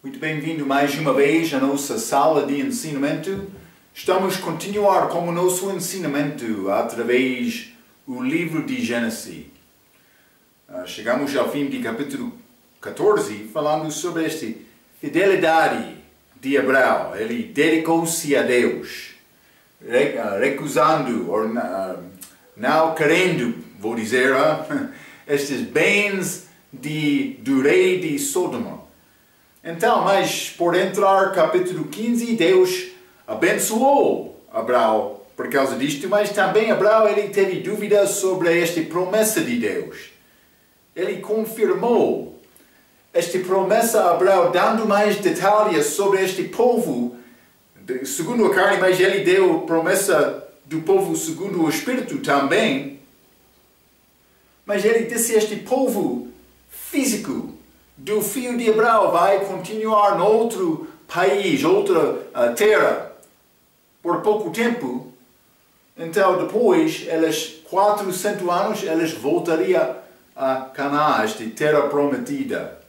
Muito bem-vindo mais uma vez à nossa sala de ensinamento. Estamos a continuar com o nosso ensinamento através do livro de Gênesis. Chegamos ao fim de capítulo 14, falando sobre esta fidelidade de Abraão. Ele dedicou-se a Deus, recusando, ou não querendo, vou dizer, estes bens do rei de Sodoma. Então, mas por entrar capítulo 15, Deus abençoou Abraão por causa disto, mas também Abraão ele teve dúvidas sobre esta promessa de Deus. Ele confirmou esta promessa a Abraão, dando mais detalhes sobre este povo, segundo a carne, mas ele deu promessa do povo segundo o Espírito também. Mas ele disse este povo físico do filho de Abraão vai continuar em outro país, outra terra, por pouco tempo. Então depois, 400 anos, eles voltariam a Canaã, esta terra prometida.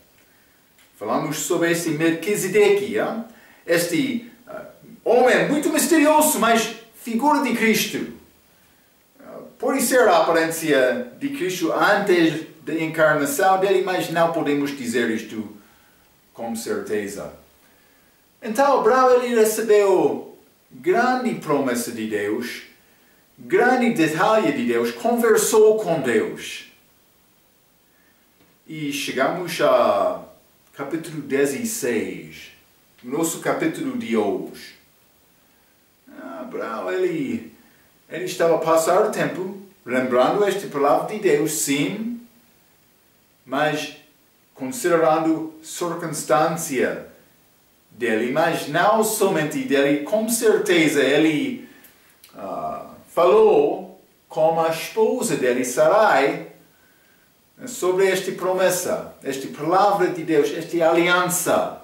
Falamos sobre este Melquisedeque, este homem muito misterioso, mas figura de Cristo. Pode ser a aparência de Cristo antes da encarnação dele, mas não podemos dizer isto com certeza. Então Abraão ele recebeu grande promessa de Deus, grande detalhe de Deus, conversou com Deus. E chegamos a capítulo 16, nosso capítulo de hoje. Abraão ele estava a passar o tempo lembrando esta palavra de Deus, sim, mas considerando a circunstância dele, mas não somente dele, com certeza ele falou com a esposa dele, Sarai, sobre esta promessa, esta palavra de Deus, esta aliança.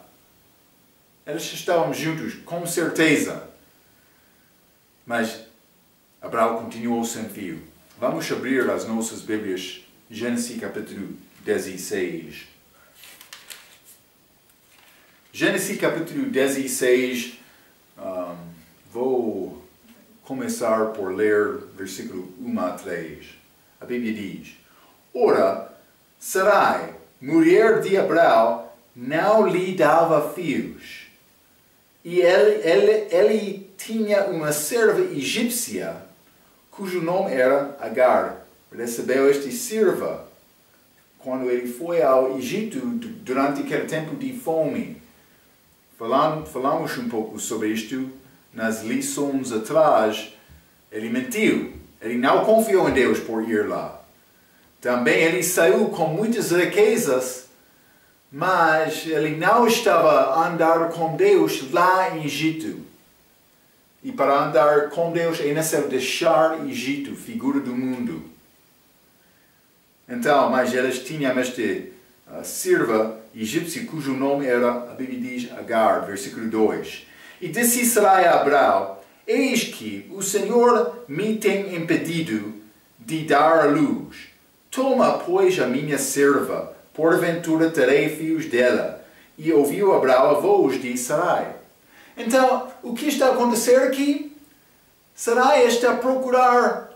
Eles estavam juntos, com certeza. Mas Abraão continuou sem fio. Vamos abrir as nossas Bíblias, Gênesis capítulo 16. Gênesis capítulo 16, vou começar por ler versículo 1 a 3. A Bíblia diz: Ora, Sarai, mulher de Abraão, não lhe dava filhos. E ele tinha uma serva egípcia, cujo nome era Agar. Recebeu esta serva quando ele foi ao Egito durante aquele tempo de fome. Falamos um pouco sobre isto nas lições atrás. Ele mentiu. Ele não confiou em Deus por ir lá. Também ele saiu com muitas riquezas, mas ele não estava a andar com Deus lá em Egito. E para andar com Deus é necessário deixar Egito, figura do mundo. Então, mas eles tinham esta serva egípcia, cujo nome era, a Bíblia diz, Agar, versículo 2. E disse Sarai a Abraão: Eis que o Senhor me tem impedido de dar à luz. Toma, pois, a minha serva, porventura terei filhos dela. E ouviu Abraão a voz de Sarai. Então, o que está a acontecer aqui? Sarai está a procurar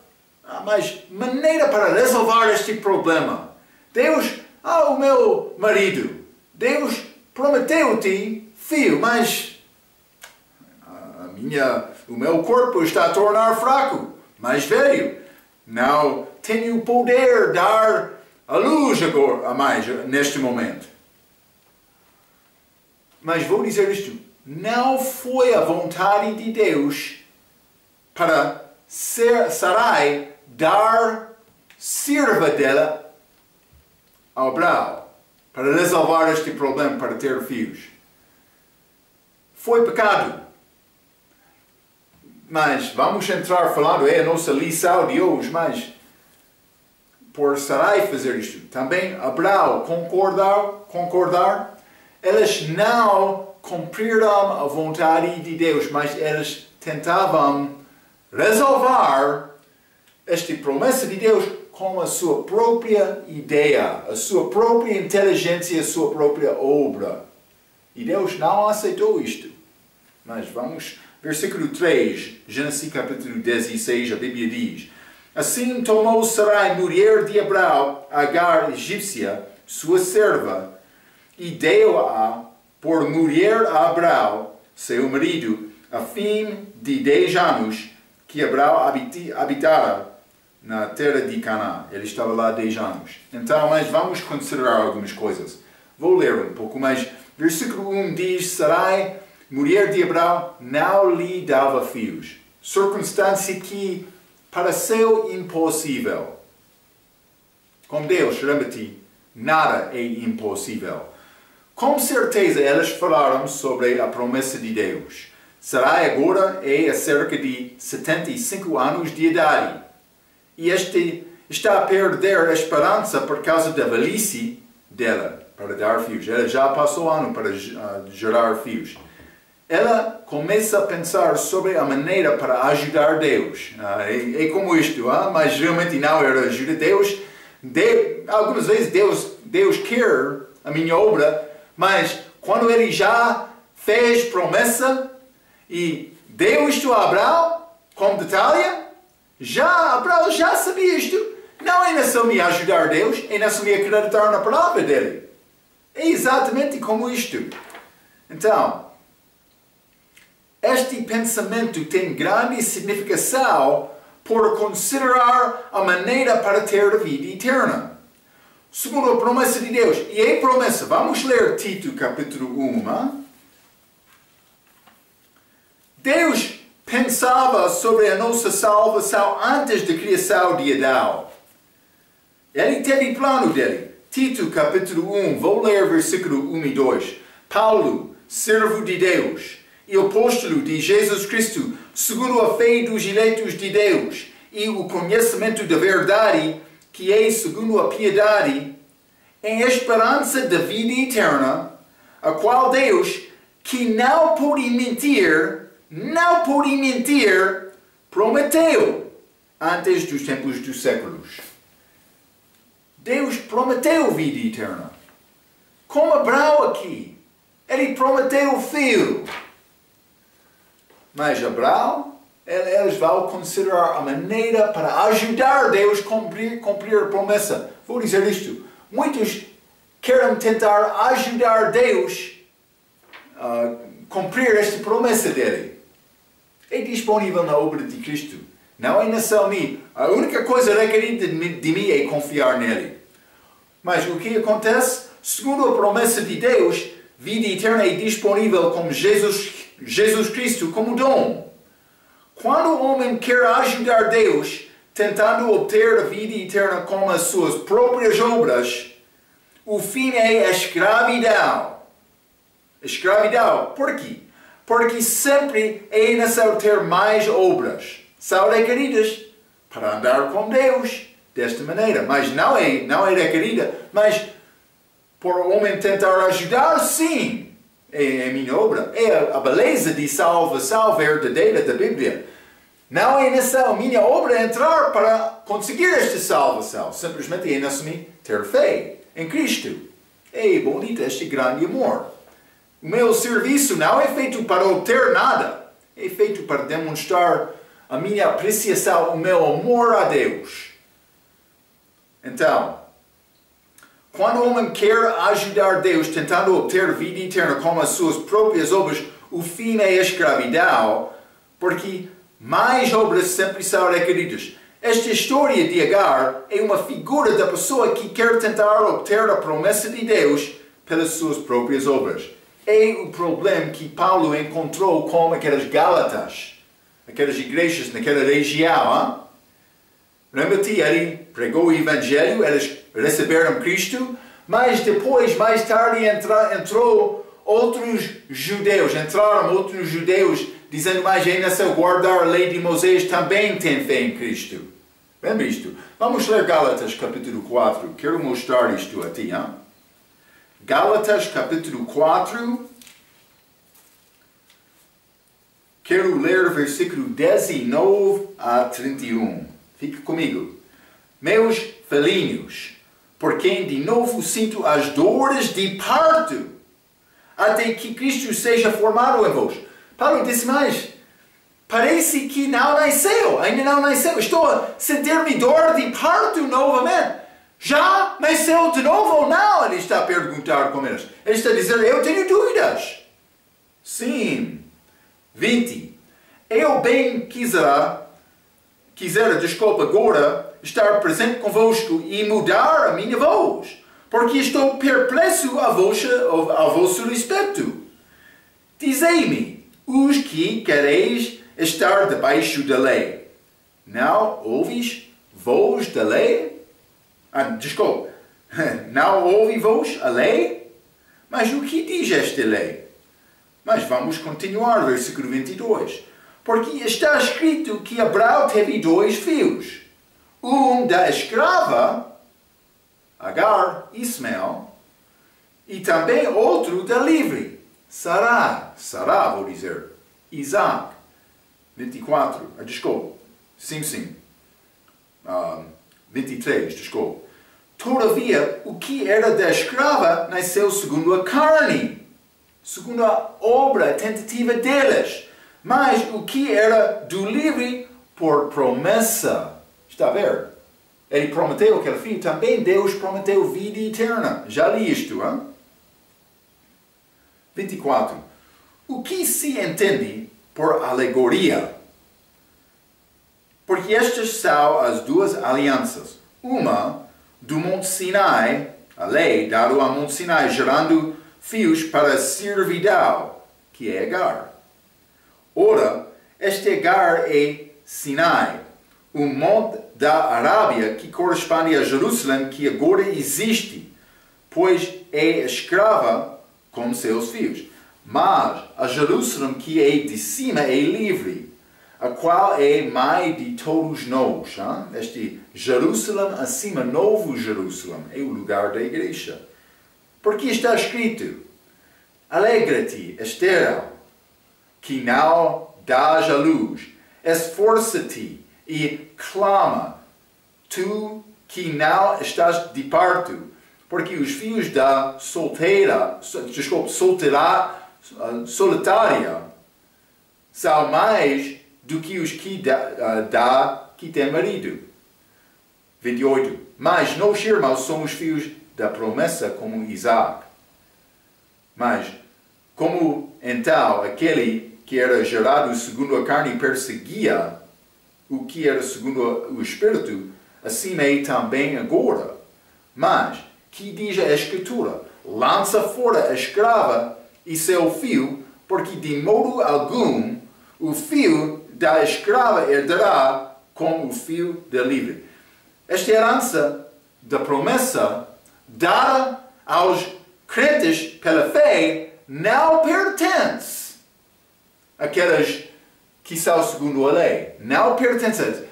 mais maneira para resolver este problema. Deus, o meu marido, Deus prometeu-te filho, mas o meu corpo está a tornar fraco, mais velho. Não tenho poder de dar a luz agora, mais neste momento. Mas vou dizer isto, não foi a vontade de Deus para Sarai dar serva dela a Abraão, para resolver este problema, para ter filhos. Foi pecado. Mas vamos entrar falando, é a nossa lição de hoje, mas por Sarai fazer isto, também Abraão concordar, eles não cumpriram a vontade de Deus, mas eles tentavam resolver esta promessa de Deus com a sua própria ideia, a sua própria inteligência, a sua própria obra. E Deus não aceitou isto. Mas vamos, versículo 3, Gênesis capítulo 16, a Bíblia diz: Assim tomou Sarai, mulher de Abraão, Agar, egípcia, sua serva, e deu-a por mulher a Abraão, seu marido, a fim de 10 anos que Abraão habitara na terra de Canaã. Ele estava lá 10 anos. Então, mas vamos considerar algumas coisas. Vou ler um pouco mais. Versículo 1 diz: Sarai, mulher de Abraão, não lhe dava filhos. Circunstância que pareceu impossível. Com Deus, lembra-te, nada é impossível. Com certeza elas falaram sobre a promessa de Deus. Sarai agora é a cerca de 75 anos de idade. E está a perder a esperança por causa da velhice dela para dar filhos. Ela já passou ano para gerar filhos. Ela começa a pensar sobre a maneira para ajudar Deus. É como isto, mas realmente não era ajuda. Algumas vezes Deus quer a minha obra, mas quando Ele já fez promessa e deu isto a Abraão, como detalhe, Abraão já sabia isto. Não é necessário me ajudar Deus, é necessário me acreditar na palavra dele. É exatamente como isto. Então, este pensamento tem grande significação por considerar a maneira para ter a vida eterna. Segundo a promessa de Deus. E é promessa. Vamos ler Tito capítulo 1. Deus pensava sobre a nossa salvação antes da criação de Adão. Ele teve plano dele. Tito capítulo 1, vou ler versículo 1 e 2. Paulo, servo de Deus e apóstolo de Jesus Cristo, segundo a fé dos eleitos de Deus e o conhecimento da verdade, que é segundo a piedade, em esperança da vida eterna, a qual Deus, que não pode mentir, prometeu antes dos tempos dos séculos. Deus prometeu vida eterna. Como Abraão aqui, ele prometeu o filho. Mas Abraão, eles vão considerar a maneira para ajudar Deus a cumprir a promessa. Vou dizer isto. Muitos querem tentar ajudar Deus a cumprir esta promessa dele. É disponível na obra de Cristo. Não é necessário mim. A única coisa requerida de mim é confiar nele. Mas o que acontece? Segundo a promessa de Deus, vida eterna é disponível como Jesus Cristo como dom. Quando o homem quer ajudar Deus, tentando obter a vida eterna com as suas próprias obras, o fim é a escravidão. Escravidão. Por quê? Porque sempre é necessário ter mais obras. São requeridas para andar com Deus desta maneira. Mas não é requerida. Mas por o homem tentar ajudar, sim, é a minha obra. É a beleza de salvação verdadeira da Bíblia. Não é necessário a minha obra entrar para conseguir esta salvação. Simplesmente é necessário ter fé em Cristo. É bonito este grande amor. O meu serviço não é feito para obter nada. É feito para demonstrar a minha apreciação, o meu amor a Deus. Então, quando o homem quer ajudar Deus tentando obter vida eterna com as suas próprias obras, o fim é a escravidão, porque mais obras sempre são requeridas. Esta história de Agar é uma figura da pessoa que quer tentar obter a promessa de Deus pelas suas próprias obras. É o problema que Paulo encontrou com aquelas Gálatas, aquelas igrejas naquela região. Lembra-te, ele pregou o Evangelho, eles receberam Cristo, mas depois, mais tarde, entraram outros judeus dizendo, mas é necessário guardar a lei de Moisés, também tem fé em Cristo. Lembra isto? Vamos ler Gálatas capítulo 4, quero mostrar isto a ti. Hein? Gálatas capítulo 4, quero ler versículo 19 a 31. Fique comigo. Meus filhinhos, por quem de novo sinto as dores de parto, até que Cristo seja formado em vós. Paulo disse mais, parece que não nasceu, ainda não nasceu. Estou a sentir-me dor de parto novamente. Já nasceu de novo ou não? Ele está a perguntar com eles. Ele está a dizer, eu tenho dúvidas. Sim. 20. Eu bem quisera, agora estar presente convosco e mudar a minha voz, porque estou perplexo a vosso respeito. Dizei-me, os que quereis estar debaixo da lei, não ouvis voz da lei? Desculpe, não ouve voz a lei? Mas o que diz esta lei? Mas vamos continuar, versículo 22. Porque está escrito que Abraão teve 2 filhos. Um da escrava, Agar, Ismael, e também outro da livre, Sará, vou dizer, Isaac. 24, desculpe, sim. 23, desculpe. Todavia, o que era da escrava nasceu segundo a carne, segundo a obra, a tentativa deles. Mas o que era do livre por promessa. Está a ver? Ele prometeu aquele filho, também Deus prometeu vida eterna. Já li isto, hein? 24. O que se entende por alegoria? Porque estas são as 2 alianças. Uma do Monte Sinai, a lei dada ao Monte Sinai, gerando filhos para a servidão, que é Agar. Ora, este Agar é Sinai, o monte da Arábia que corresponde a Jerusalém, que agora existe, pois é escrava com seus filhos. Mas a Jerusalém que é de cima é livre, a qual é mãe de todos nós. Hein? Este Jerusalém acima, Novo Jerusalém, é o lugar da igreja. Porque está escrito, alegra-te, estéril, que não dás a luz, esforça-te e clama, tu que não estás de parto, porque os filhos da solitária são mais do que os que que tem marido. 28. Mas nós, irmãos, somos filhos da promessa como Isaac. Mas, como então aquele que era gerado segundo a carne perseguia o que era segundo o Espírito, assim é também agora. Mas, que diz a Escritura? Lança fora a escrava e seu filho, porque de modo algum o filho da escrava herdará como o filho da livre. Esta herança da promessa dada aos crentes pela fé não pertence àquelas que são segundo a lei. Não pertence.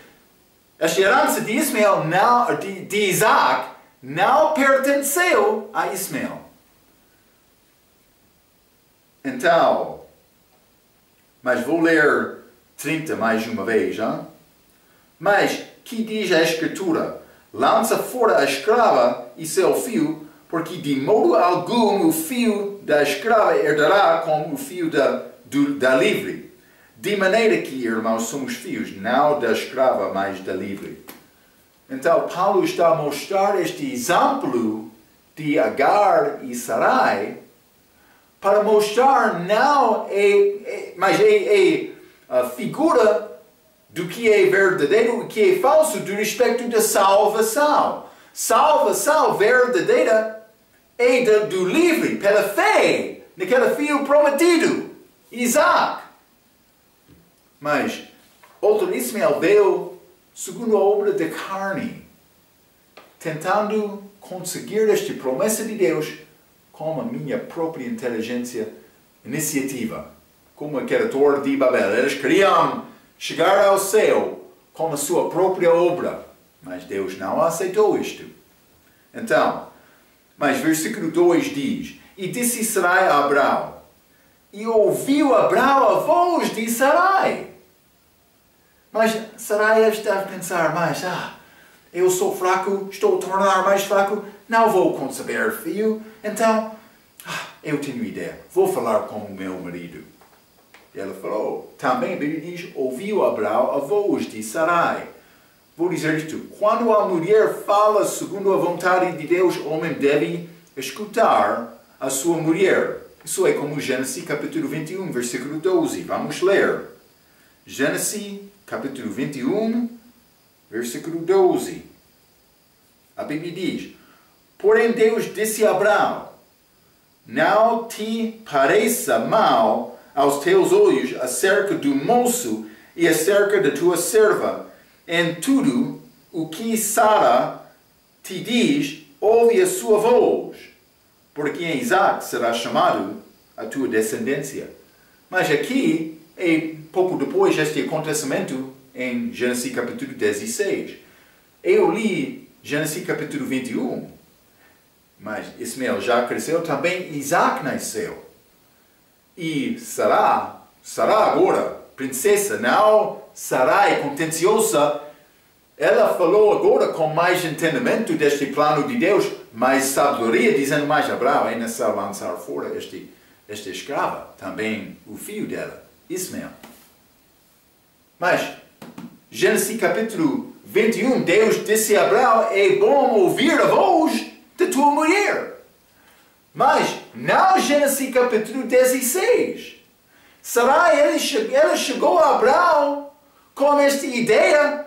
Esta herança de Ismael, de Isaac, não pertenceu a Ismael. Então, mas vou ler 30 mais uma vez. Hein? Mas, que diz a Escritura? Lança fora a escrava e seu filho, porque de modo algum o filho da escrava herdará como o filho da livre. De maneira que, irmãos, somos filhos, não da escrava, mas da livre. Então, Paulo está a mostrar este exemplo de Agar e Sarai para mostrar mas é a figura do que é verdadeiro e o que é falso do respeito da salvação. Salvação verdadeira é do livre, pela fé, naquele filho prometido, Isaac. Mas outro Ismael veio segundo a obra da carne, tentando conseguir esta promessa de Deus com a minha própria inteligência, iniciativa, como aquela torre de Babel. Eles queriam chegar ao céu com a sua própria obra, mas Deus não aceitou isto. Então, mas versículo 2 diz, e disse Sarai a Abraão, e ouviu Abraão a voz de Sarai. Mas Sarai está a pensar, mas eu sou fraco, estou a tornar mais fraco, não vou conceber filho, então eu tenho ideia, vou falar com o meu marido. Ela falou, também a Bíblia diz, ouviu Abraão a voz de Sarai. Vou dizer isto, quando a mulher fala segundo a vontade de Deus, o homem deve escutar a sua mulher. Isso é como Gênesis capítulo 21, versículo 12. Vamos ler. Gênesis capítulo 21, versículo 12. A Bíblia diz, porém Deus disse a Abraão, não te pareça mal aos teus olhos acerca do moço e acerca da tua serva. Em tudo o que Sara te diz, ouve a sua voz, porque em Isaac será chamado a tua descendência. Mas aqui, pouco depois deste acontecimento, em Gênesis capítulo 16, eu li Gênesis capítulo 21, mas Ismael já cresceu, também Isaac nasceu. E Sara agora, princesa, não Sarai contenciosa, ela falou agora com mais entendimento deste plano de Deus, mais sabedoria, dizendo mais Abraão, é necessário lançar fora esta escrava, também o filho dela, Ismael. Mas, Gênesis capítulo 21, Deus disse a Abraão, é bom ouvir a voz da tua mulher. Mas, não Gênesis capítulo 16. Sarai, ela chegou a Abraão com esta ideia,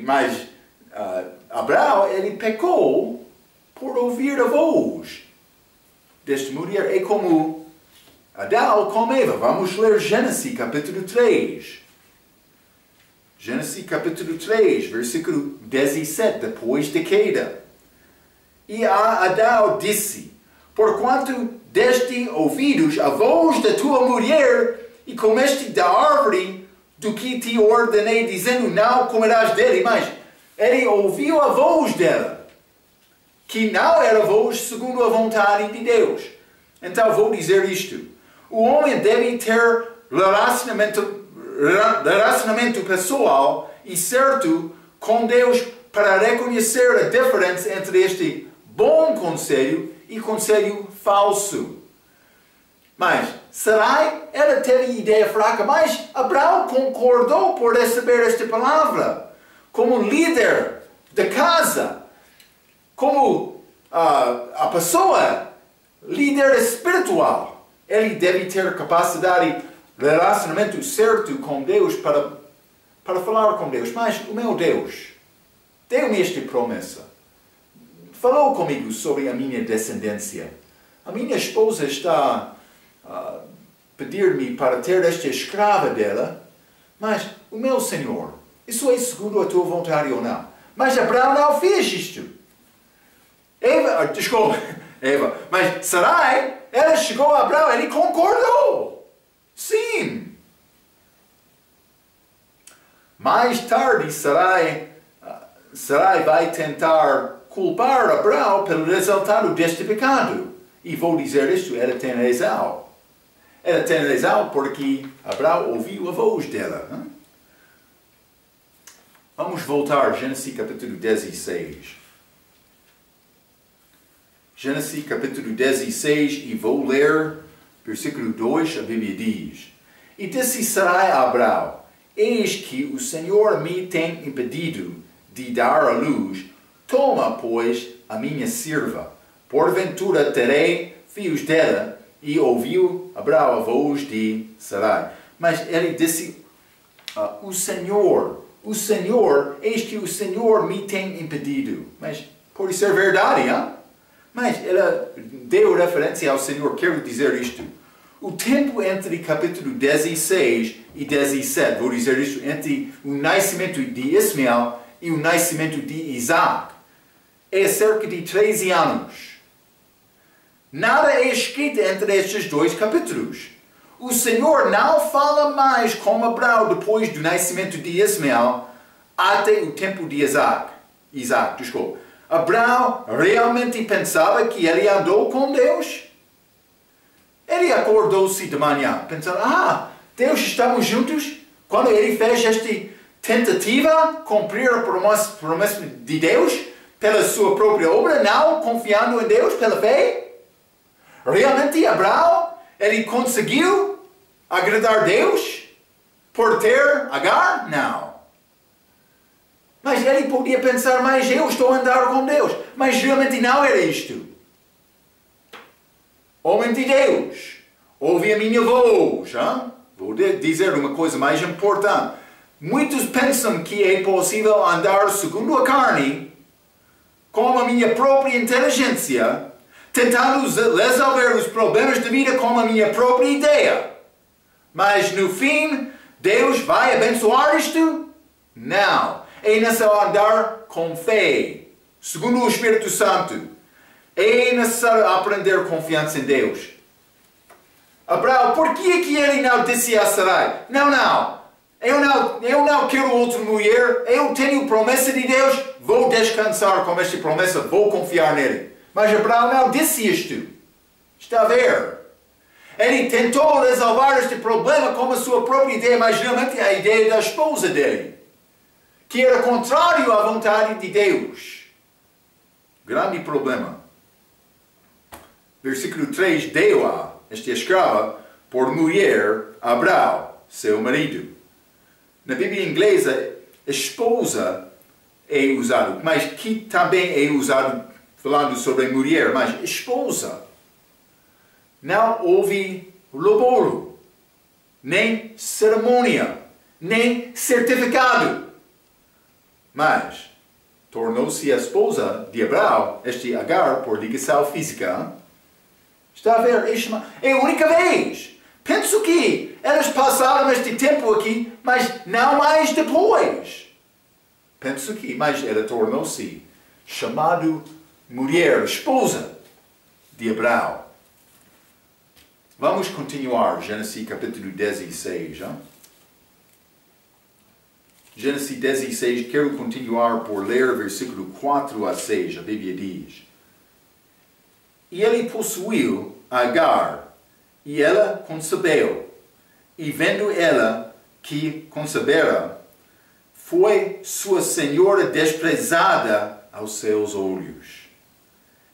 mas Abraão, ele pecou por ouvir a voz desta mulher. É como Adão com Eva. Vamos ler Gênesis capítulo 3. Gênesis capítulo 3, versículo 17, depois da queda. E a Adão disse, porquanto deste ouvidos a voz da tua mulher e comeste da árvore do que te ordenei, dizendo, não comerás dele. Mas ele ouviu a voz dela, que não era voz segundo a vontade de Deus. Então vou dizer isto. O homem deve ter relacionamento pessoal e certo com Deus para reconhecer a diferença entre este bom conselho e conselho falso. Mas Sarai, ela teve ideia fraca, mas Abraão concordou por receber esta palavra. Como líder da casa, como a pessoa, líder espiritual, ele deve ter capacidade, relacionamento certo com Deus para falar com Deus. Mas o meu Deus deu-me esta promessa. Falou comigo sobre a minha descendência. A minha esposa está a pedir-me para ter esta escrava dela, mas o meu Senhor, isso é segundo a tua vontade ou não? Mas Abraão não fez isto. Eva, mas Sarai, ela chegou a Abraão, ele concordou. Sim. Mais tarde, Sarai vai tentar culpar Abraão pelo resultado deste pecado. E vou dizer isto, ela tem razão. Ela tem razão porque Abraão ouviu a voz dela. Hein? Vamos voltar a Gênesis capítulo 16. Gênesis capítulo 16 e vou ler versículo 2, a Bíblia diz. E disse Sarai a Abraão, eis que o Senhor me tem impedido de dar a luz, toma, pois, a minha serva, porventura terei filhos dela. E ouviu Abraão a voz de Sarai. Mas ele disse, o Senhor, eis que o Senhor me tem impedido. Mas pode ser verdade, hein? Mas ela deu referência ao Senhor. Quero dizer isto. O tempo entre capítulo 16 e 17, vou dizer isto, entre o nascimento de Ismael e o nascimento de Isaac, é cerca de 13 anos. Nada é escrito entre estes dois capítulos. O Senhor não fala mais com Abraão depois do nascimento de Ismael até o tempo de Isaac. Abraão realmente pensava que ele andou com Deus? Ele acordou-se de manhã pensando, Deus, estamos juntos? Quando ele fez esta tentativa cumprir a promessa de Deus pela sua própria obra, não confiando em Deus pela fé? realmente Abraão, ele conseguiu agradar Deus por ter Agar? Não. Mas ele podia pensar, mas eu estou a andar com Deus. Mas realmente não era isto. Homem de Deus, ouve a minha voz. Hein? Vou dizer uma coisa mais importante. Muitos pensam que é possível andar segundo a carne, com a minha própria inteligência, tentando resolver os problemas da vida com a minha própria ideia. Mas no fim, Deus vai abençoar isto? Não. É necessário andar com fé, segundo o Espírito Santo. É necessário aprender confiança em Deus. Abraão, por que ele não disse a Sarai? Não. Eu não quero outra mulher. Eu tenho promessa de Deus. Vou descansar com esta promessa. Vou confiar nele. Mas Abraão não disse isto. Está a ver? Ele tentou resolver este problema com a sua própria ideia, mas realmente a ideia da esposa dele, que era contrário à vontade de Deus. Grande problema. Versículo 3, deu a esta escrava por mulher a Abraão, seu marido. Na Bíblia inglesa, esposa é usado, mas que também é usado falando sobre mulher, mas esposa. Não houve laboro, nem cerimônia, nem certificado. Mas tornou-se a esposa de Abraão, este Agar, por ligação física. Está a ver? É a única vez. Penso que elas passaram este tempo aqui, mas não mais depois. Penso que, mas ela tornou-se chamado mulher, esposa de Abraão. Vamos continuar, Gênesis capítulo 16. Hein? Gênesis 16, quero continuar por ler versículo 4 a 6, a Bíblia diz: E ele possuiu Agar, e ela concebeu, e vendo ela que concebera, foi sua senhora desprezada aos seus olhos.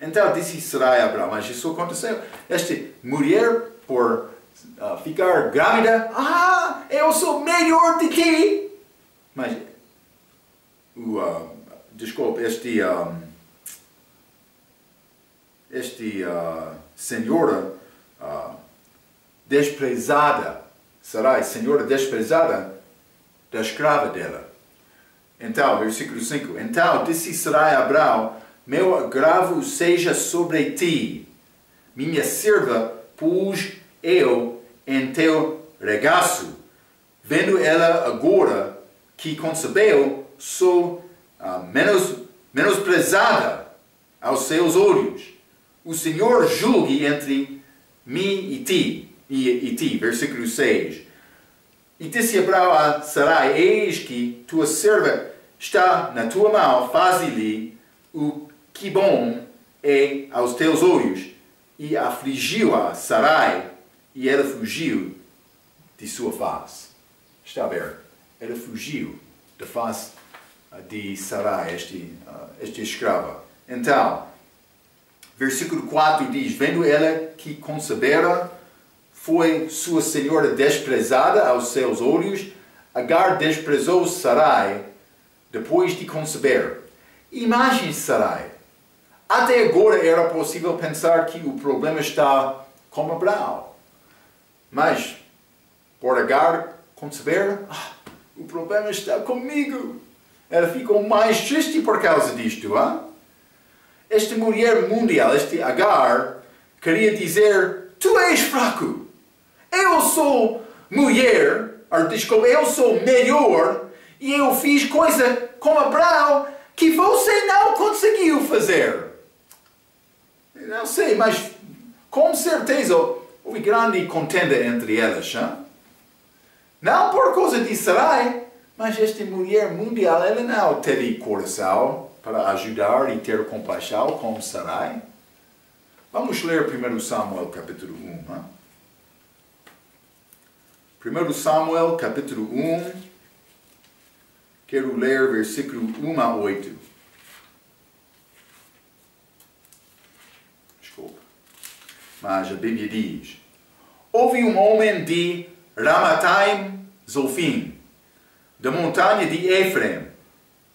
Então disse Sarai a Abraão, mas isso aconteceu. Esta mulher, por ficar grávida, eu sou melhor de ti. Mas, desculpe, senhora desprezada, Sarai, senhora desprezada da escrava dela. Então, versículo 5, então disse Sarai a Abraão, meu agravo seja sobre ti, minha serva pus eu em teu regaço, vendo ela agora que concebeu, sou menosprezada aos seus olhos. O Senhor julgue entre mim e ti. Versículo 6. E disse Abraão a Sarai, eis que tua serva está na tua mão, faze-lhe o que bom é aos teus olhos. E afligiu-a Sarai, e ela fugiu de sua face. Está a ver? Ela fugiu da face de Sarai, esta escrava. Então, versículo 4 diz, vendo ela que concebera, foi sua senhora desprezada aos seus olhos, Agar desprezou Sarai depois de conceber. Imagine Sarai. Até agora era possível pensar que o problema está com Abraão. Mas, por Agar conceber, o problema está comigo. Ela ficou mais triste por causa disto. Hein? Esta mulher mundial, este Agar, queria dizer, tu és fraco. Eu sou mulher, eu sou melhor, e eu fiz coisa com Abraão que você não conseguiu fazer. Não sei, mas com certeza houve grande contenda entre elas. Hein? Não por causa de Sarai, mas esta mulher mundial, ela não teve coração para ajudar e ter compaixão com Sarai. Vamos ler 1 Samuel capítulo 1. Hein? 1 Samuel capítulo 1, quero ler versículo 1 a 8. Desculpa. mas a Bíblia diz: houve um homem de Ramataim Zofim, da montanha de Efraim,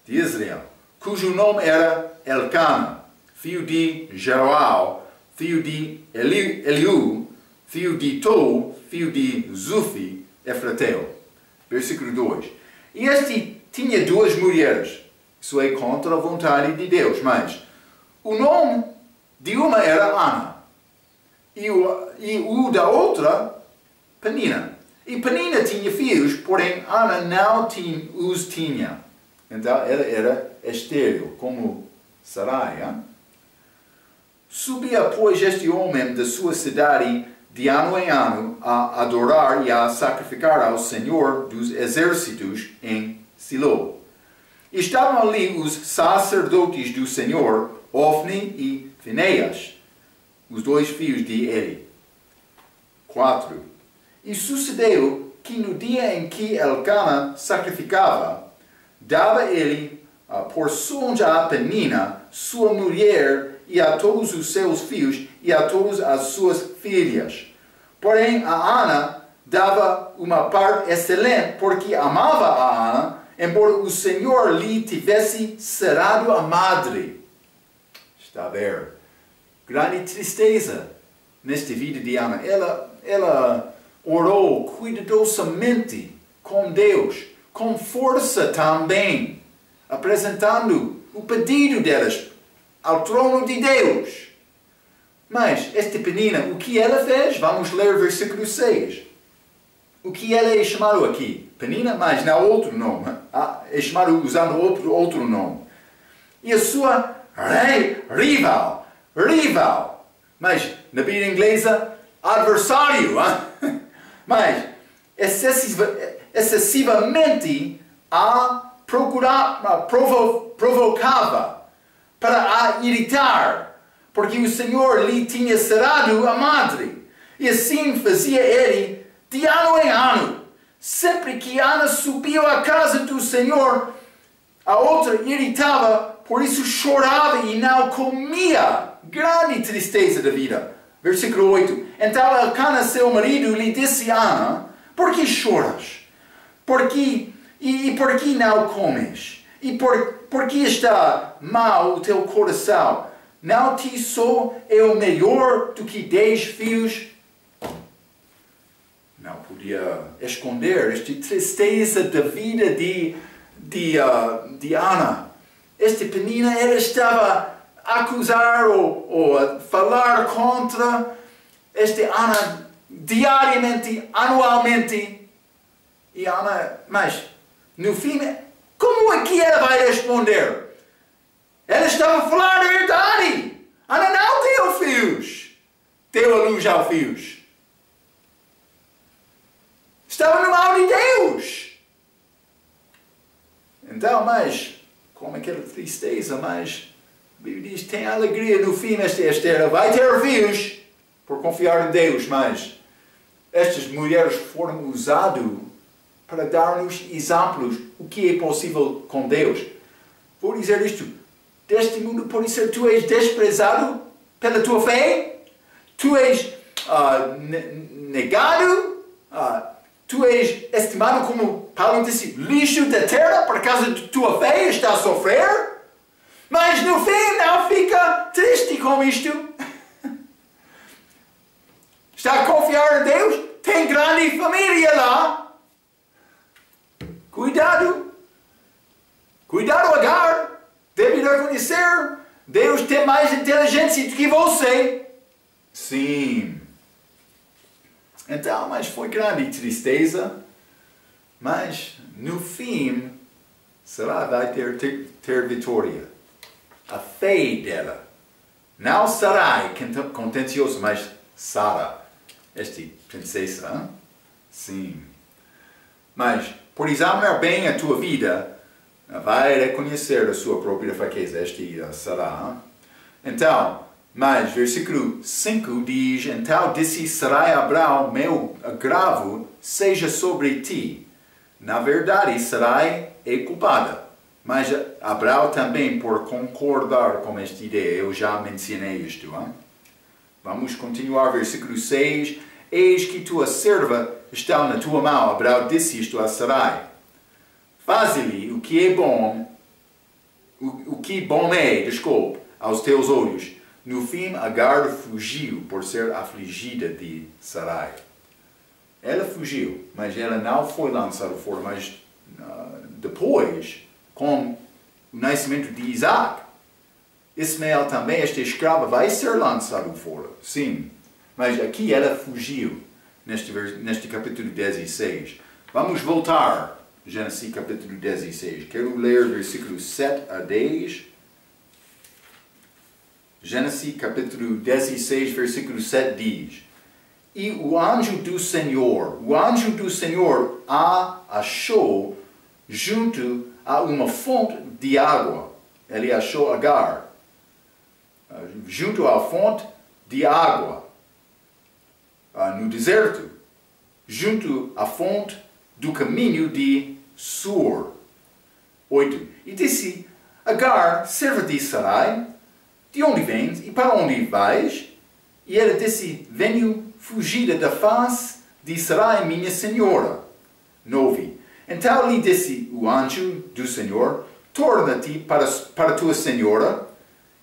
de Israel, cujo nome era Elcana, filho de Jeroal, filho de Eliú, filho de Tou, filho de Zufi, Efrateu. Versículo 2. E este tinha duas mulheres. Isso é contra a vontade de Deus, mas o nome de uma era Ana e o da outra, Penina. E Penina tinha filhos, porém Ana não os tinha. Então ela era estéril, como Sarai. Subia, pois, este homem da sua cidade de ano em ano a adorar e a sacrificar ao Senhor dos exércitos em Silo. Estavam ali os sacerdotes do Senhor, Ofni e Finéias, os dois filhos de Eli. 4. E sucedeu que no dia em que Elcana sacrificava, dava ele porções a Penina, sua mulher, e a todos os seus filhos, e a todas as suas filhas. Porém, a Ana dava uma parte excelente, porque amava a Ana, embora o Senhor lhe tivesse cerrado a madre. Está a ver? Grande tristeza nesta vida de Ana. Ela orou cuidadosamente com Deus, com força também, apresentando o pedido delas ao trono de Deus. Mas esta Penina, o que ela fez? Vamos ler versículo 6. O que ela é chamada aqui? Penina, mas não outro nome. É chamada usando outro nome. E a sua rival. Mas na Bíblia inglesa, adversário. Mas excessivamente provocava para a irritar, porque o Senhor lhe tinha cerrado a madre. E assim fazia ele de ano em ano. Sempre que Ana subia à casa do Senhor, a outra irritava, por isso chorava e não comia. Grande tristeza da vida. Versículo 8. Então Elcana, seu marido, lhe disse a Ana: por que choras? Por que não comes? E por que está mal o teu coração? Não te sou eu melhor do que 10 filhos? Não podia esconder esta tristeza da vida de Ana. Esta Penina, ela estava a acusar ou a falar contra esta Ana diariamente, anualmente. E Ana, mas no fim, como é que ela vai responder? Ela estava a falar a verdade. Ana não deu filhos. Deu a luz aos filhos. Estava no mal de Deus. Então, mas, como aquela tristeza, mas a Bíblia diz, tem alegria no fim, esta Esther vai ter filhos por confiar em Deus, mas estas mulheres foram usadas para dar-nos exemplos o que é possível com Deus. Vou dizer isto, deste mundo pode ser tu és desprezado pela tua fé, tu és negado, tu és estimado como Paulo disse, lixo da terra por causa de tua fé, está a sofrer, mas no fim não fica triste com isto. Está a confiar em Deus, tem grande família lá. Cuidado, Agar, deve reconhecer, Deus tem mais inteligência do que você. Sim. Então, mas foi grande tristeza, mas no fim, Sará vai ter vitória. A fé dela, não Sarai, contencioso, mas Sara, esta princesa. Hein? Sim. Mas, por examinar bem a tua vida, vai reconhecer a sua própria fraqueza, esta Sará. Então, mas versículo 5 diz, então disse Sarai a Abraão, meu agravo seja sobre ti. Na verdade, Sarai é culpada. Mas Abraão também, por concordar com esta ideia, eu já mencionei isto. Hein? Vamos continuar, versículo 6. Eis que tua serva está na tua mão. Abraão disse isto a Sarai. Faze-lhe o que é bom, o que bom é, desculpe, aos teus olhos. No fim, Agar fugiu por ser afligida de Sarai. Ela fugiu, mas ela não foi lançada fora. Mas depois, com o nascimento de Isaac, Ismael também, esta escrava, vai ser lançado fora. Sim, mas aqui ela fugiu, neste capítulo 16. Vamos voltar, Gênesis capítulo 16. Quero ler versículos 7 a 10. Gênesis capítulo 16, versículo 7 diz: E o anjo do Senhor a achou junto a uma fonte de água. Ele achou Agar junto à fonte de água, no deserto, junto à fonte do caminho de Sur. 8. E disse: Agar, serva de Sarai, de onde vens e para onde vais? E ela disse: Venho fugida da face de Sarai, minha senhora. 9. Então lhe disse o anjo do Senhor: Torna-te para tua senhora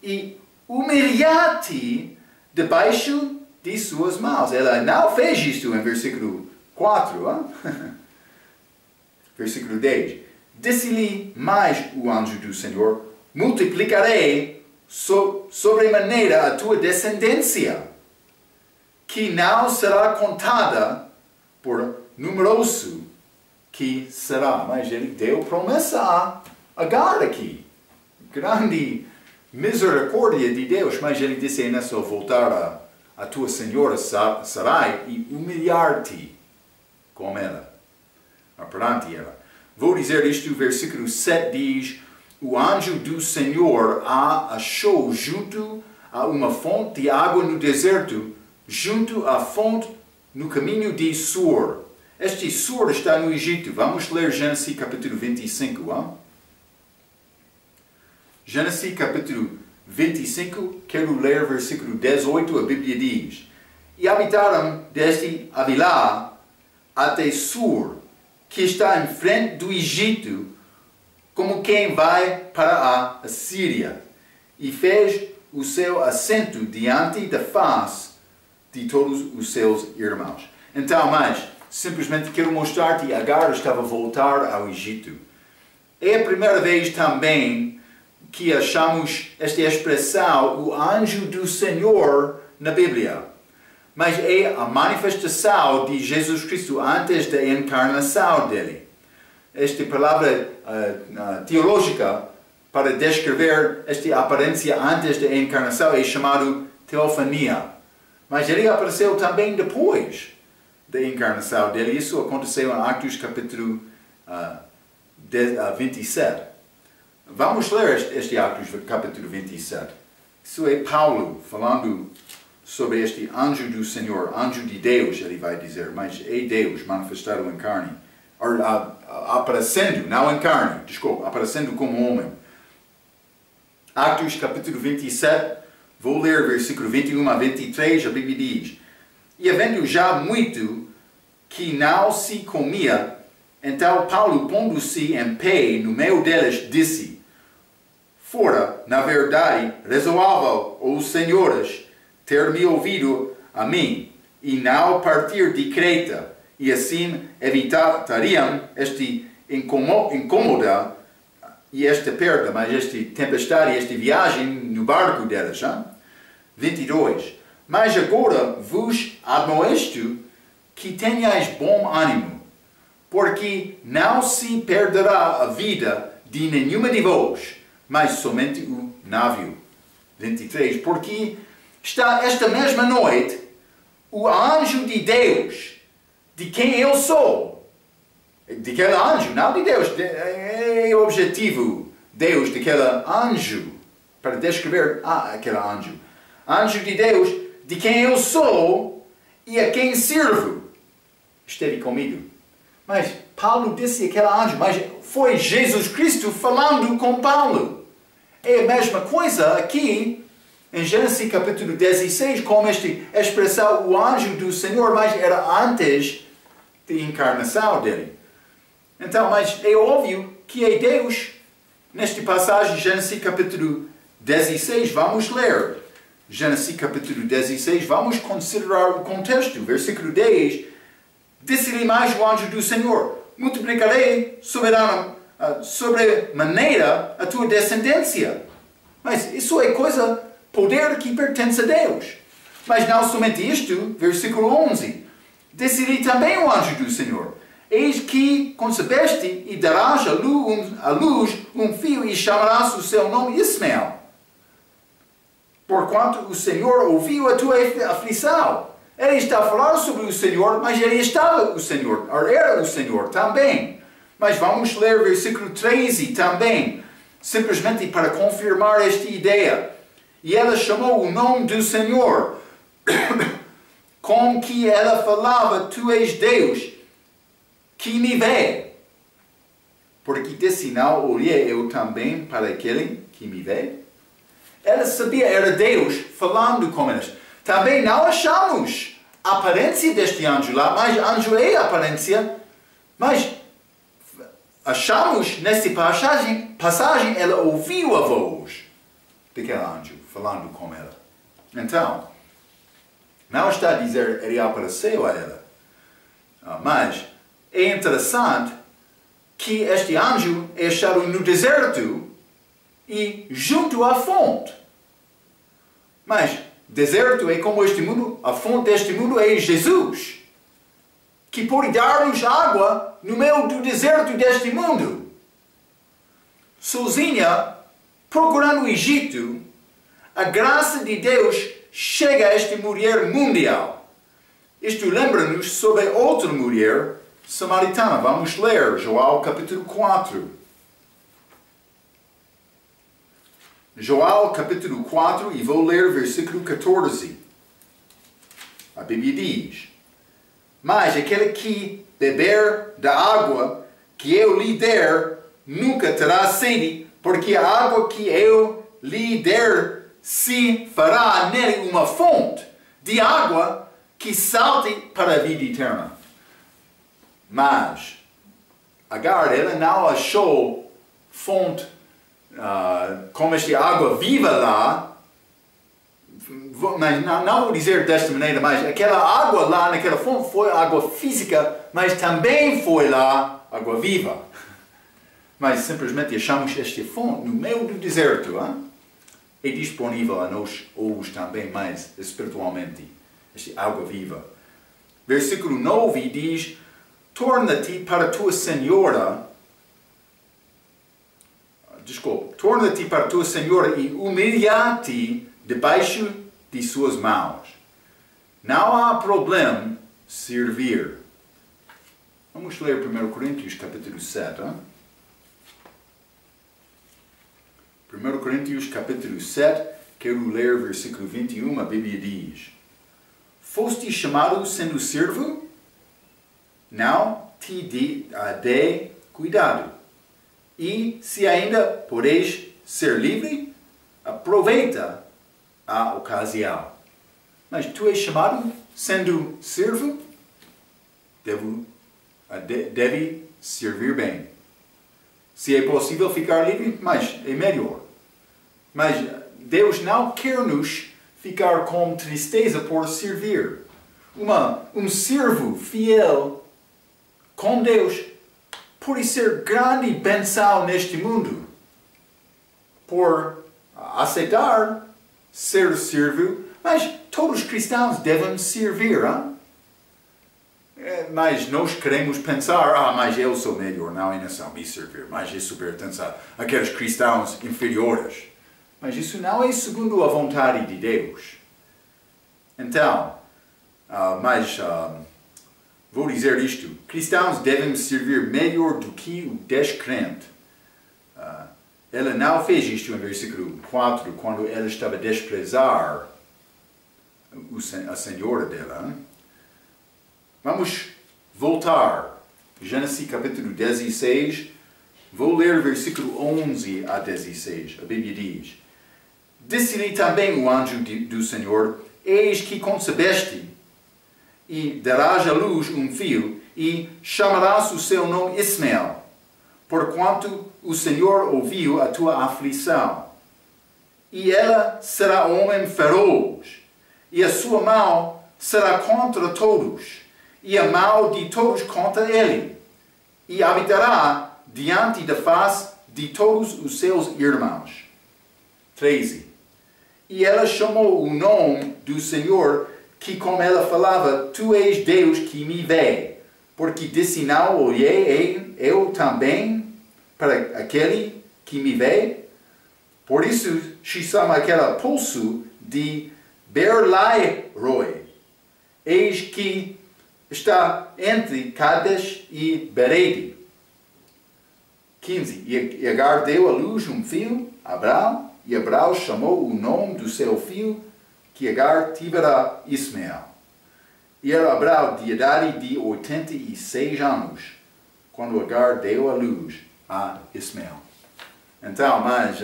e humilhar-te debaixo de suas mãos. Ela não fez isto em versículo 4. Versículo 10. Disse-lhe mais o anjo do Senhor: Multiplicarei sobremaneira a tua descendência, que não será contada por numeroso que será. Mas ele deu promessa a Agar aqui. Grande misericórdia de Deus. Mas ele disse: é só voltar a tua senhora Sarai e humilhar-te com ela, perante ela. Vou dizer isto, versículo 7 diz: O anjo do Senhor a achou junto a uma fonte de água no deserto, junto à fonte no caminho de Sur. Este Sur está no Egito. Vamos ler Gênesis capítulo 25. Gênesis capítulo 25, quero ler versículo 18, a Bíblia diz: E habitaram desde Avilá até Sur, que está em frente do Egito, como quem vai para a Assíria, e fez o seu assento diante da face de todos os seus irmãos. Então, mas, simplesmente quero mostrar-te que Agar estava a voltar ao Egito. É a primeira vez também que achamos esta expressão, o anjo do Senhor, na Bíblia. Mas é a manifestação de Jesus Cristo antes da encarnação dele. Esta palavra teológica para descrever esta aparência antes da encarnação é chamado teofania. Mas ele apareceu também depois da encarnação dele. Isso aconteceu em Atos capítulo 27. Vamos ler este Atos capítulo 27. Isso é Paulo falando sobre este anjo do Senhor, anjo de Deus, ele vai dizer, mas é Deus manifestado em carne, aparecendo, não em carne, desculpa, aparecendo como homem. Atos capítulo 27, vou ler versículo 21 a 23, a Bíblia diz: E havendo já muito que não se comia, então Paulo, pondo-se em pé no meio deles, disse: Fora, na verdade, razoável, os senhores, ter me ouvido a mim, e não partir de Creta, e assim evitariam este incômoda e esta perda, mas esta tempestade e esta viagem no barco deles. 22. Mas agora vos admoesto que tenhais bom ânimo, porque não se perderá a vida de nenhuma de vós, mas somente o navio. 23. Porque está esta mesma noite o anjo de Deus, de quem eu sou, daquele anjo, não de Deus, é o objetivo, Deus, daquele anjo, para descrever aquele anjo. Anjo de Deus, de quem eu sou e a quem sirvo, esteve comigo. Mas Paulo disse aquele anjo, mas foi Jesus Cristo falando com Paulo. É a mesma coisa aqui em Gênesis capítulo 16 como esta expressão, o anjo do Senhor, mas era antes da encarnação dele. Então, mas é óbvio que é Deus. Nesta passagem, Gênesis capítulo 16, vamos ler. Gênesis capítulo 16, vamos considerar o contexto. Versículo 10. Disse-lhe mais o anjo do Senhor: multiplicarei sobremaneira a tua descendência. Mas isso é poder que pertence a Deus. Mas não somente isto, versículo 11. Disse-lhe também o anjo do Senhor: eis que concebeste e darás à luz um filho e chamarás o seu nome Ismael. Porquanto o Senhor ouviu a tua aflição. Ele está a falar sobre o Senhor, mas ele estava o Senhor, era o Senhor também. Mas vamos ler versículo 13 também, simplesmente para confirmar esta ideia. E ela chamou o nome do Senhor, com que ela falava: tu és Deus, que me vê. Porque disse: não olhei eu também para aquele que me vê? Ela sabia, era Deus falando com eles. Também não achamos a aparência deste anjo lá, mas anjo é a aparência. Mas achamos, nesta passagem, ela ouviu a voz daquele anjo falando com ela. Então, não está a dizer ele apareceu a ela. Mas é interessante que este anjo é achado no deserto e junto à fonte. Mas deserto é como este mundo, a fonte deste mundo é Jesus, que pode dar-nos água no meio do deserto deste mundo. Sozinha, procurando o Egito, a graça de Deus chega a esta mulher mundial. Isto lembra-nos sobre outra mulher samaritana. Vamos ler João capítulo 4. João capítulo 4, e vou ler versículo 14. A Bíblia diz: mas aquele que beber da água que eu lhe der, nunca terá sede, porque a água que eu lhe der se fará nele uma fonte de água que salte para a vida eterna. Mas Agar, ela não achou fonte como esta água viva lá, mas não vou dizer desta maneira, mas aquela água lá naquela fonte foi água física, mas também foi lá água viva. Mas simplesmente achamos esta fonte no meio do deserto. Hein? É disponível a nós hoje também, mais espiritualmente, esta água viva. Versículo 9 diz: torna-te para a tua senhora, torna-te para a tua senhora e humilha-te debaixo de suas mãos. Não há problema servir. Vamos ler 1 Coríntios capítulo 7. 1 Coríntios capítulo 7, quero ler versículo 21, a Bíblia diz: foste chamado sendo servo? Não te dê cuidado. E se ainda podes ser livre, aproveita a ocasião. Mas tu és chamado sendo servo, deve servir bem. Se é possível ficar livre, mas é melhor. Mas Deus não quer nos ficar com tristeza por servir. Um servo fiel com Deus pode ser grande bênção neste mundo, por aceitar ser servo, mas todos os cristãos devem servir. Hein? Mas nós queremos pensar: mas eu sou melhor, não é necessário me servir, mas isso pertence àqueles cristãos inferiores. Mas isso não é segundo a vontade de Deus. Então, vou dizer isto: cristãos devem servir melhor do que o descrente. Ela não fez isto em versículo 4, quando ela estava a desprezar a senhora dela. Hein? Vamos voltar. Gênesis capítulo 16. Vou ler versículo 11 a 16. A Bíblia diz: Disse-lhe também o anjo do Senhor: Eis que concebeste, e darás à luz um filho, e chamarás o seu nome Ismael, porquanto o Senhor ouviu a tua aflição. E ela será homem feroz, e a sua mão será contra todos, e a mão de todos contra ele, e habitará diante da face de todos os seus irmãos. 13. E ela chamou o nome do Senhor, que como ela falava, Tu és Deus que me vê, porque disse não olhei eu também para aquele que me vê. Por isso se chama aquele poço de Beer-lahai-roi. Eis que está entre Cades e Berede. 15. E Agar deu à luz um filho, Abrão, e Abrão chamou o nome do seu filho, que Agar tivera Ismael. E era Abrão de idade de 86 anos, quando Agar deu à luz a Ismael. Então, mas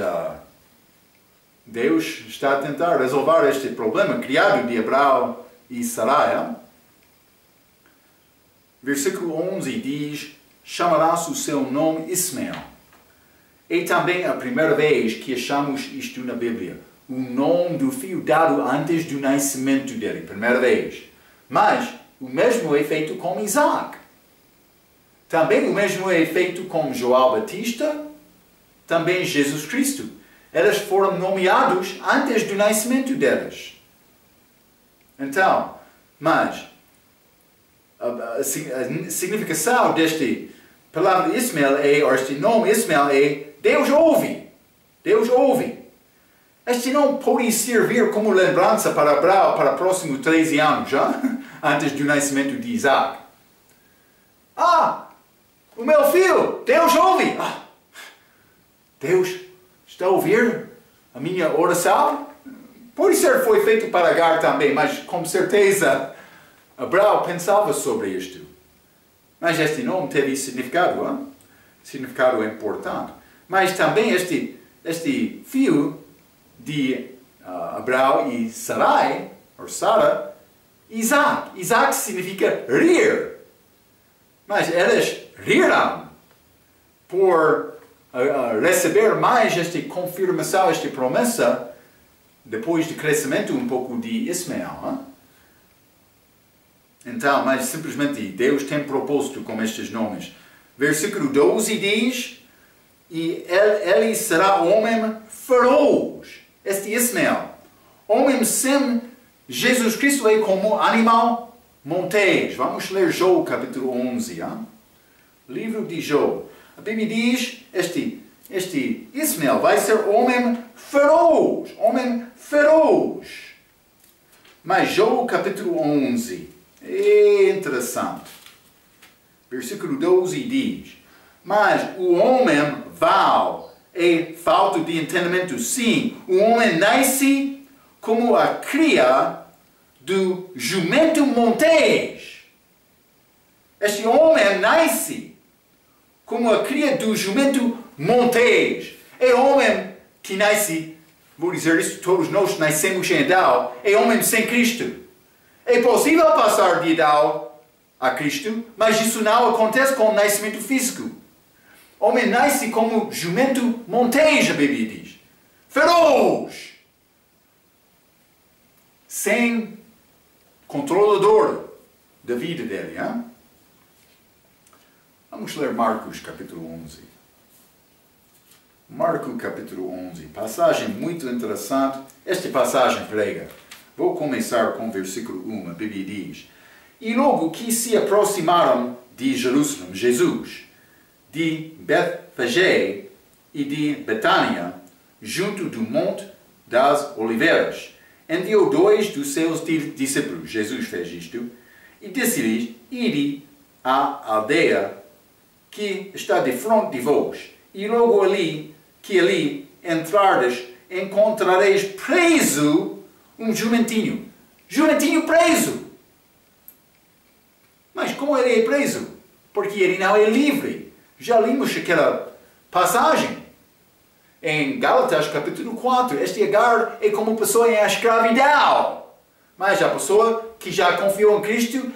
Deus está a tentar resolver este problema criado de Abrão e Sarai. Versículo 11 diz: Chamarás o seu nome Ismael. É também a primeira vez que achamos isto na Bíblia. O nome do filho dado antes do nascimento dele. Primeira vez. Mas o mesmo é feito com Isaac. Também o mesmo é feito com João Batista. Também Jesus Cristo. Eles foram nomeados antes do nascimento deles. Então, mas a significação desta palavra Ismael ou este nome Ismael é Deus ouve. Deus ouve. Este não pode servir como lembrança para Abraão para os próximos 13 anos, antes do nascimento de Isaac. O meu filho, Deus ouve. Deus está a ouvir a minha oração? Pode ser foi feito para Agar também, mas com certeza Abraão pensava sobre isto. Mas este nome teve significado, significado importante. Mas também este filho de Abraão e Sarai, ou Sara, Isaac. Isaac significa rir. Mas eles riram por receber mais esta confirmação, esta promessa, depois do crescimento um pouco de Ismael. Então, mas simplesmente Deus tem propósito com estes nomes. Versículo 12 diz: E ele será homem feroz. Este Ismael. Homem sem Jesus Cristo é como animal montês. Vamos ler João capítulo 11. Livro de João. A Bíblia diz, este Ismael vai ser homem feroz. Homem feroz. Mas João capítulo 11. É interessante. Versículo 12 diz: Mas o homem mau é falta de entendimento. Sim, o homem nasce como a cria do jumento montês. Este homem nasce como a cria do jumento montês. É homem que nasce, vou dizer isto, todos nós nascemos em Adão, é homem sem Cristo. É possível passar de Adão a Cristo, mas isso não acontece com o nascimento físico. O homem nasce como jumento montês, a Bíblia diz. Feroz. Sem controlador da vida dele. Vamos ler Marcos capítulo 11. Marcos capítulo 11. Passagem muito interessante. Esta passagem prega. Vou começar com o versículo 1. A Bíblia diz: E logo que se aproximaram de Jerusalém, Jesus, de Betfagé e de Betânia, junto do Monte das Oliveiras, enviou 2 dos seus discípulos. Jesus fez isto. E disse-lhes: Ide à aldeia que está de frente de vós, e logo ali entrardes, encontrareis preso um jumentinho. Jumentinho preso! Mas como ele é preso? Porque ele não é livre. Já lemos aquela passagem. em Gálatas capítulo 4, este Agar é como uma pessoa em escravidão. Mas a pessoa que já confiou em Cristo,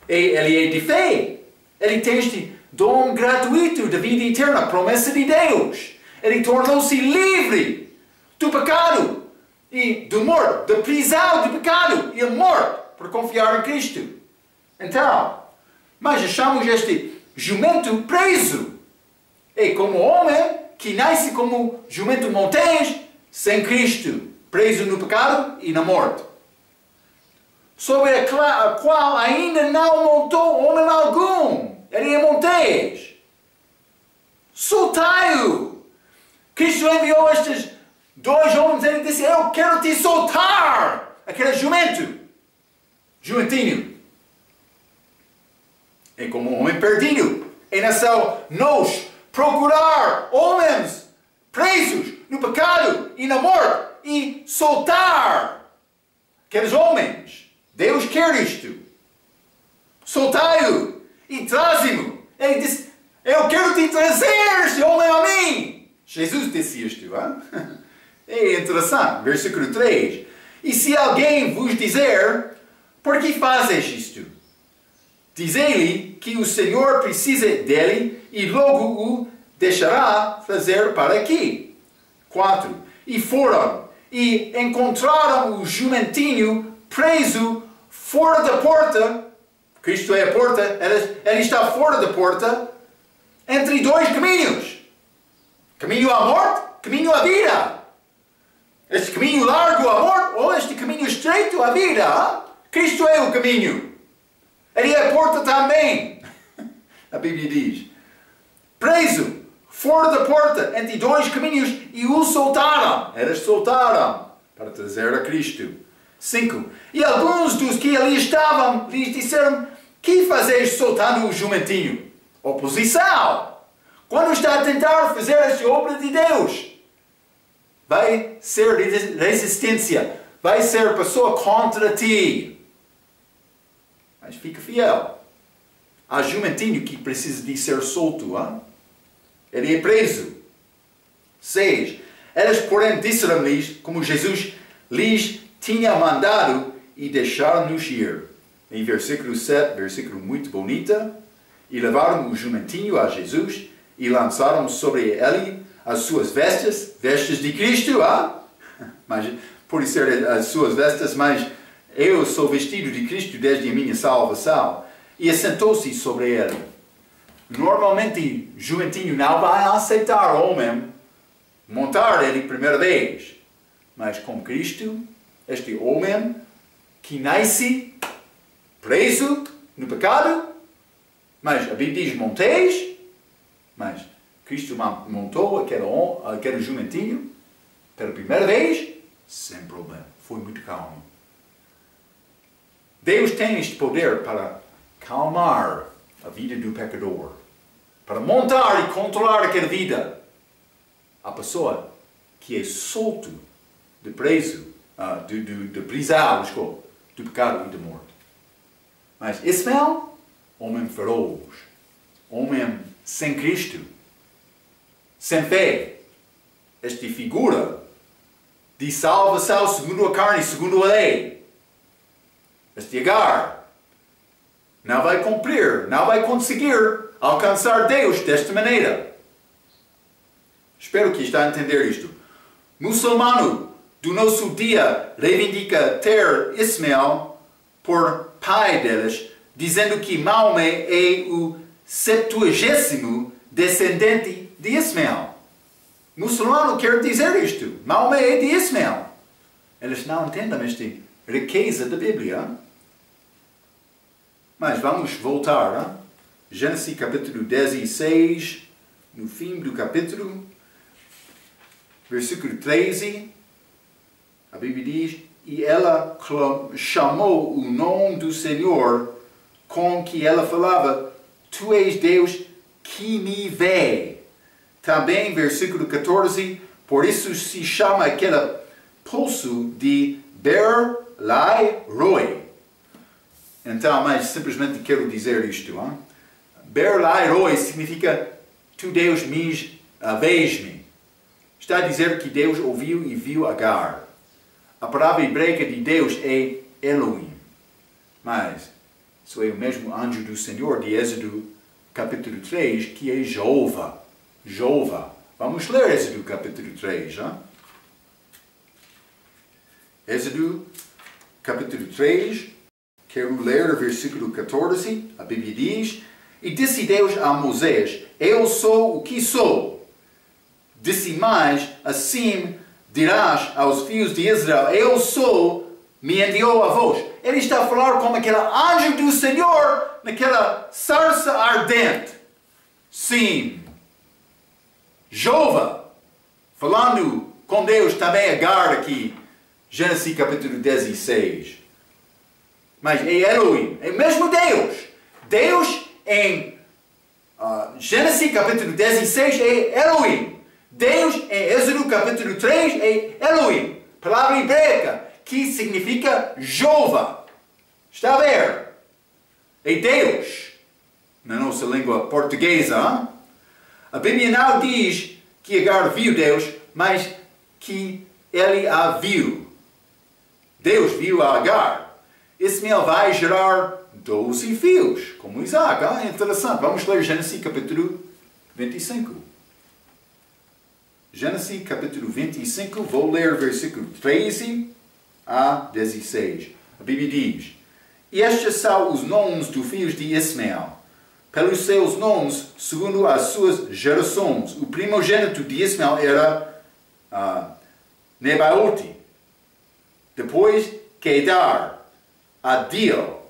ele é de fé. Ele tem este dom gratuito da vida eterna, promessa de Deus. Ele tornou-se livre do pecado e do morte, da prisão do pecado e a morte, por confiar em Cristo. Então, mas achamos este jumento preso. É como homem que nasce como jumento montês, sem Cristo, preso no pecado e na morte. Sobre a qual ainda não montou homem algum. Ele é montês. Soltai-o. Cristo enviou estes dois homens, ele disse, eu quero te soltar. Aquele jumento. Jumentinho. É como um homem perdido. É nação nos procurar homens presos no pecado e na morte e soltar aqueles homens. Deus quer isto. Soltai-o e traze-mo. Ele disse, eu quero te trazer este homem a mim. Jesus disse isto. Hein? É interessante. Versículo 3. E se alguém vos dizer, por que fazes isto? Diz-lhe que o Senhor precisa dele e logo o deixará fazer para aqui. 4. E foram e encontraram o jumentinho preso fora da porta. Cristo é a porta, ele está fora da porta, entre dois caminhos. Caminho à morte, caminho à vida. Este caminho largo à morte ou este caminho estreito à vida. Cristo é o caminho. Ele é a porta também. A Bíblia diz. Preso, fora da porta, entre dois caminhos, e o soltaram. Eles soltaram para trazer a Cristo. 5. E alguns dos que ali estavam lhes disseram, que fazeis soltando o jumentinho? Oposição. Quando está a tentar fazer esta obra de Deus, vai ser resistência. Vai ser pessoa contra ti. Mas fica fiel. Há jumentinho que precisa de ser solto. Hein? Ele é preso. 6. Eles, porém, disseram-lhes como Jesus lhes tinha mandado e deixaram-nos ir. Em versículo 7, versículo muito bonito. E levaram o jumentinho a Jesus e lançaram sobre ele as suas vestes, vestes de Cristo. Mas, por ser as suas vestes, mas eu sou vestido de Cristo desde a minha salvação. E assentou-se sobre ele. Normalmente, jumentinho não vai aceitar o homem montar ele primeira vez. Mas com Cristo, este homem que nasce preso no pecado, mas a Bíblia diz monteis, mas Cristo montou aquele jumentinho pela primeira vez, sem problema. Foi muito calmo. Deus tem este poder para calmar a vida do pecador, para montar e controlar aquela vida. A pessoa que é solto de preso, de prisão, do pecado e da morte. Mas Ismael, homem feroz, homem sem Cristo, sem fé, esta figura de salvação segundo a carne, segundo a lei. Este Agar não vai cumprir, não vai conseguir alcançar Deus desta maneira. Espero que está a entender isto. Muçulmano do nosso dia reivindica ter Ismael por pai deles, dizendo que Maomé é o 70º descendente de Ismael. Muçulmano quer dizer isto. Maomé é de Ismael. Eles não entendem esta riqueza da Bíblia. Mas vamos voltar. Gênesis capítulo 16, no fim do capítulo, versículo 13, a Bíblia diz, e ela chamou o nome do Senhor com que ela falava, tu és Deus que me vê. Também, versículo 14, por isso se chama aquele poço de Ber-lai-roi. Então, mas simplesmente quero dizer isto. Ber-lai-roi significa, tu Deus vês-me. está a dizer que Deus ouviu e viu Agar. A palavra hebraica de Deus é Elohim. Mas isso é o mesmo anjo do Senhor de Êxodo capítulo 3, que é Jeová. Jeová. Vamos ler Êxodo capítulo 3. Hein? Êxodo capítulo 3. Quero ler o versículo 14. A Bíblia diz: E disse Deus a Moisés: Eu sou o que sou. Disse mais, assim dirás aos filhos de Israel: Eu sou, me enviou a vós. Ele está a falar como aquele anjo do Senhor naquela sarça ardente. Sim. Jeová, falando com Deus também Agar aqui. Gênesis capítulo 16. Mas é Elohim, é o mesmo Deus. Deus em Gênesis capítulo 16 é Elohim. Deus em Êxodo capítulo 3 é Elohim. Palavra hebraica que significa Jeová. Está a ver? É Deus. Na nossa língua portuguesa. Hein? A Bíblia não diz que Agar viu Deus, mas que ele a viu. Deus viu a Agar. Ismael vai gerar 12 filhos, como Isaac. É interessante. Vamos ler Gênesis capítulo 25. Gênesis capítulo 25, vou ler versículo 13 a 16. A Bíblia diz: E estes são os nomes dos filhos de Ismael, pelos seus nomes, segundo as suas gerações. O primogênito de Ismael era Nebaiote, depois Kedar, Adbeel,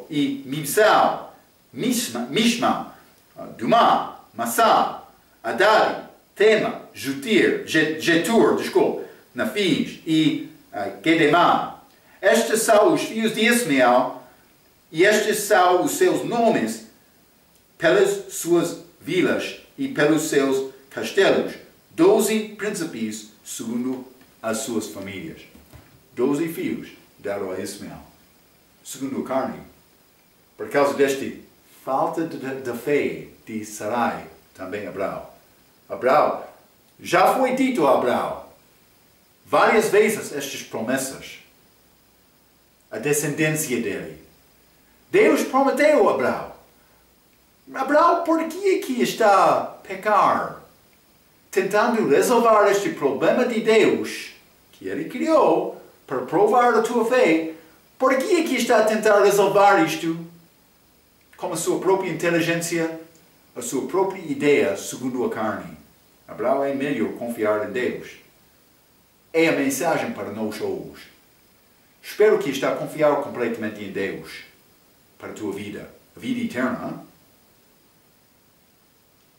e Mibsal, Mishma, Dumá, Massá, Adari, Tema, Jetur, Nafis e Kedemá. Estes são os filhos de Ismael, e estes são os seus nomes pelas suas vilas e pelos seus castelos. 12 príncipes segundo as suas famílias. 12 filhos deram a Ismael, segundo a carne. Por causa desta falta de fé de Sarai, também Abraão. Abraão, já foi dito a Abraão várias vezes estas promessas. A descendência dele. Deus prometeu a Abraão. Abraão, por que aqui está a pecar? Tentando resolver este problema de Deus, que ele criou, para provar a tua fé. Por que aqui está a tentar resolver isto com a sua própria inteligência, a sua própria ideia, segundo a carne? Abraão, é melhor confiar em Deus. É a mensagem para nós hoje. Espero que está a confiar completamente em Deus para a tua vida, a vida eterna.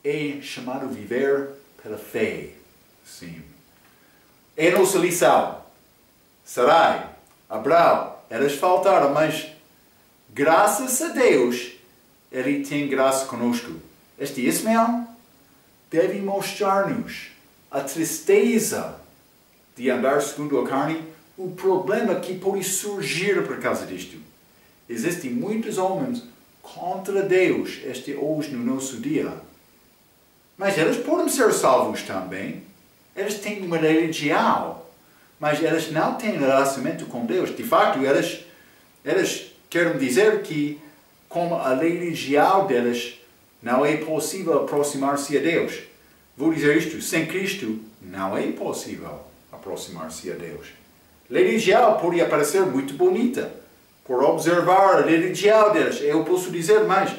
É chamado viver pela fé. Sim. É a nossa lição. Sarai, Abraão, elas faltaram, mas graças a Deus, ele tem graça conosco. Este Ismael deve mostrar-nos a tristeza de andar segundo a carne, o problema que pode surgir por causa disto. Existem muitos homens contra Deus hoje no nosso dia. Mas eles podem ser salvos também. Eles têm uma religião, mas eles não têm relacionamento com Deus. De facto, eles querem dizer que com a religião deles não é possível aproximar-se a Deus. Vou dizer isto, sem Cristo não é possível aproximar-se a Deus. A religião pode parecer muito bonita. Por observar a religião deles, eu posso dizer mais,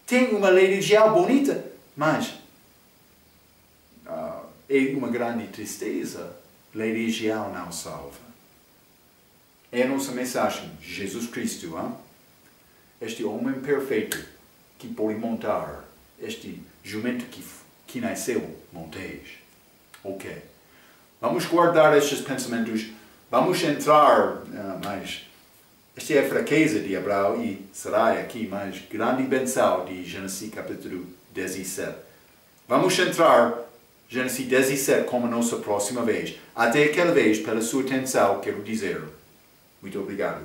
tem uma religião bonita, mas é uma grande tristeza. A religião não salva. É a nossa mensagem, Jesus Cristo, este homem perfeito que pode montar este jumento que nasceu montês. Ok. Vamos guardar estes pensamentos. Vamos entrar mais. Esta é a fraqueza de Abraão e Sarai aqui, mas grande benção de Gênesis capítulo 17. Vamos entrar Gênesis 17 como nossa próxima vez. Até aquela vez, pela sua atenção, quero dizer muito obrigado.